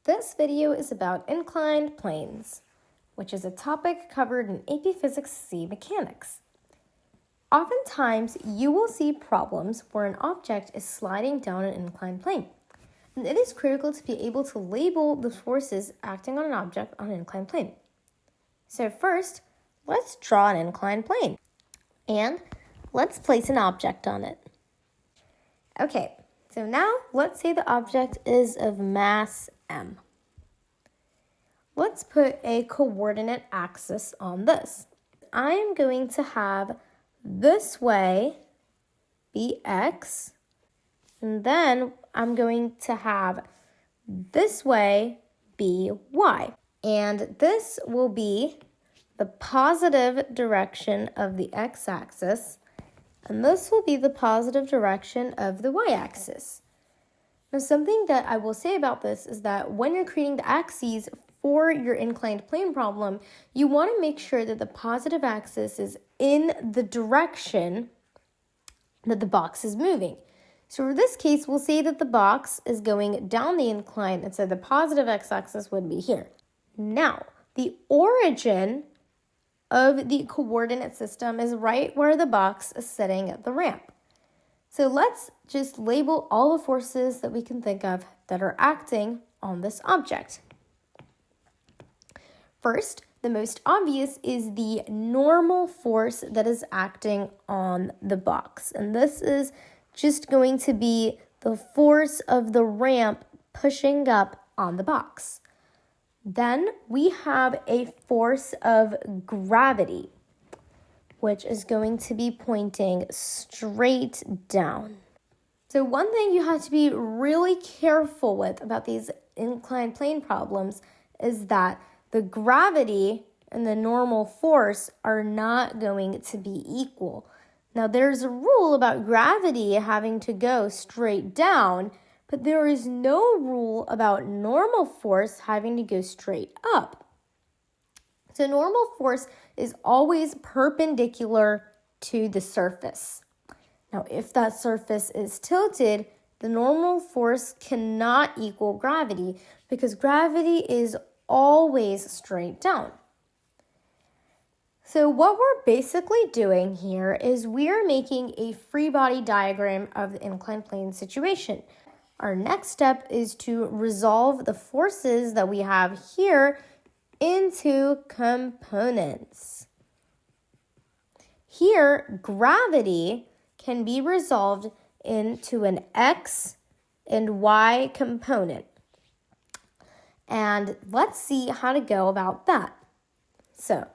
This video is about inclined planes, which is a topic covered in AP Physics C Mechanics. Oftentimes, you will see problems where an object is sliding down an inclined plane, and it is critical to be able to label the forces acting on an object on an inclined plane. So first, let's draw an inclined plane, and let's place an object on it. Okay, so now let's say the object is of mass m. Let's put a coordinate axis on this. I am going to have this way be x, and then I'm going to have this way be y. And this will be the positive direction of the x-axis, and this will be the positive direction of the y-axis. Now, something that I will say about this is that when you're creating the axes for your inclined plane problem, you want to make sure that the positive axis is in the direction that the box is moving. So for this case, we'll say that the box is going down the incline, and so the positive x-axis would be here. Now, the origin of the coordinate system is right where the box is sitting at the ramp. So let's just label all the forces that we can think of that are acting on this object. First, the most obvious is the normal force that is acting on the box. And this is just going to be the force of the ramp pushing up on the box. Then we have a force of gravity, which is going to be pointing straight down. So one thing you have to be really careful with about these inclined plane problems is that the gravity and the normal force are not going to be equal. Now, there's a rule about gravity having to go straight down, but there is no rule about normal force having to go straight up. So normal force is always perpendicular to the surface. Now, if that surface is tilted, the normal force cannot equal gravity because gravity is always straight down. So what we're basically doing here is we are making a free body diagram of the inclined plane situation. Our next step is to resolve the forces that we have here into components. Here, gravity can be resolved into an x and y component. And let's see how to go about that. So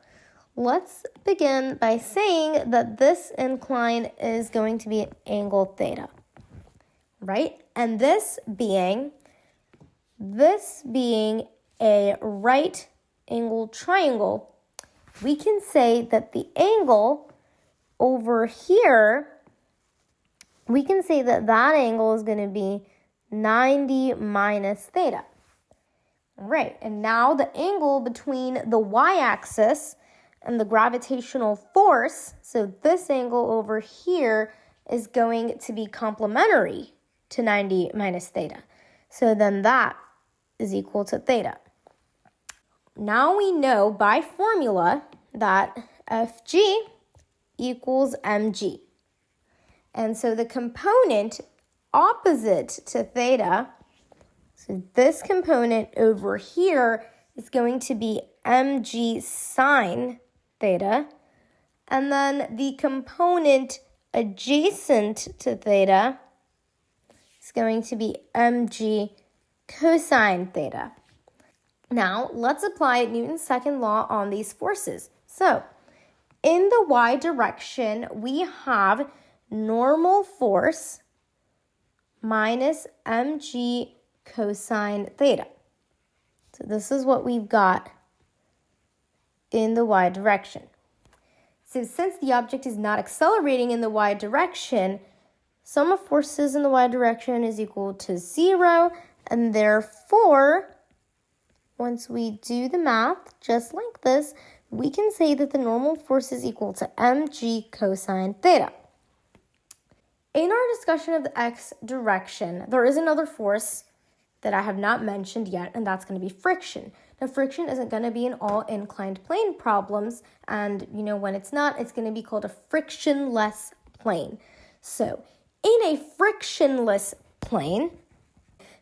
let's begin by saying that this incline is going to be angle theta, right? And this being a right angle triangle, we can say that the angle over here, we can say that that angle is going to be 90 minus theta. Right, and now the angle between the y-axis and the gravitational force, so this angle over here is going to be complementary to 90 minus theta. So then that is equal to theta. Now we know by formula that Fg equals mg. And so the component opposite to theta, so this component over here is going to be mg sine theta. And then the component adjacent to theta is going to be mg cosine theta. Now, let's apply Newton's second law on these forces. So, in the y direction, we have normal force minus mg cosine theta. So this is what we've got in the y direction. So since the object is not accelerating in the y direction, sum of forces in the y direction is equal to 0, and therefore, once we do the math just like this, we can say that the normal force is equal to mg cosine theta. In our discussion of the x direction, there is another force that I have not mentioned yet, and that's going to be friction. Now, friction isn't going to be in all inclined plane problems, and when it's not, it's going to be called a frictionless plane. So, in a frictionless plane,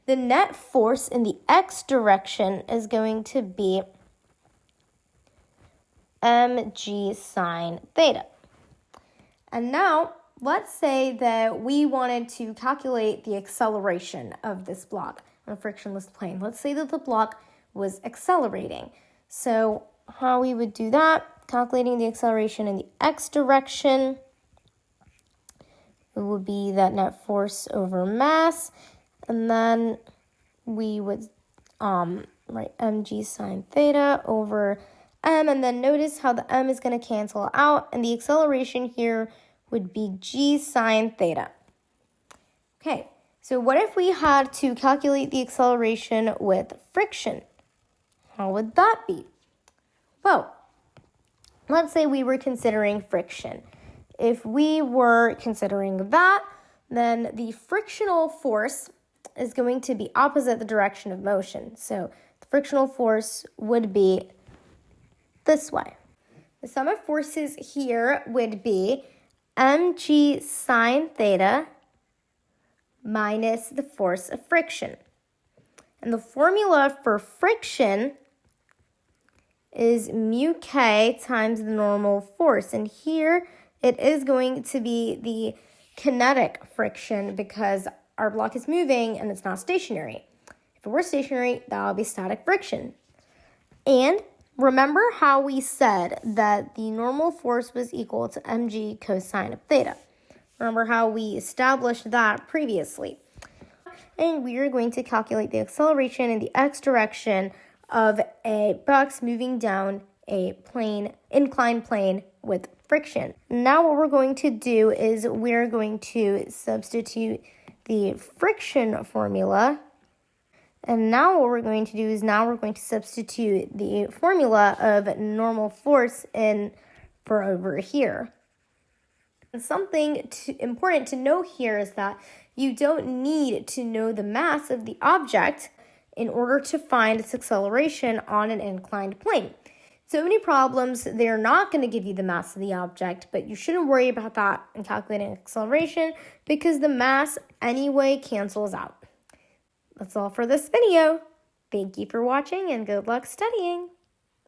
the net force in the x direction is going to be mg sine theta. And now, let's say that we wanted to calculate the acceleration of this block on a frictionless plane. Let's say that the block was accelerating. So how we would do that, calculating the acceleration in the x direction, it would be that net force over mass, and then we would write mg sine theta over m, and then notice how the m is going to cancel out, and the acceleration here would be g sine theta. Okay, so what if we had to calculate the acceleration with friction? How would that be? Well, let's say we were considering friction. If we were considering that, then the frictional force is going to be opposite the direction of motion. So the frictional force would be this way. The sum of forces here would be mg sine theta minus the force of friction. And the formula for friction is mu k times the normal force. And here it is going to be the kinetic friction because our block is moving and it's not stationary. If it were stationary, that would be static friction. And remember how we said that the normal force was equal to mg cosine of theta. Remember how we established that previously. And we are going to calculate the acceleration in the x direction of a box moving down a inclined plane with friction. Now what we're going to do is we're going to substitute the friction formula. And now what we're going to do is we're going to substitute the formula of normal force in for over here. And something important to know here is that you don't need to know the mass of the object in order to find its acceleration on an inclined plane. So many problems, they're not going to give you the mass of the object, but you shouldn't worry about that in calculating acceleration because the mass anyway cancels out. That's all for this video. Thank you for watching and good luck studying.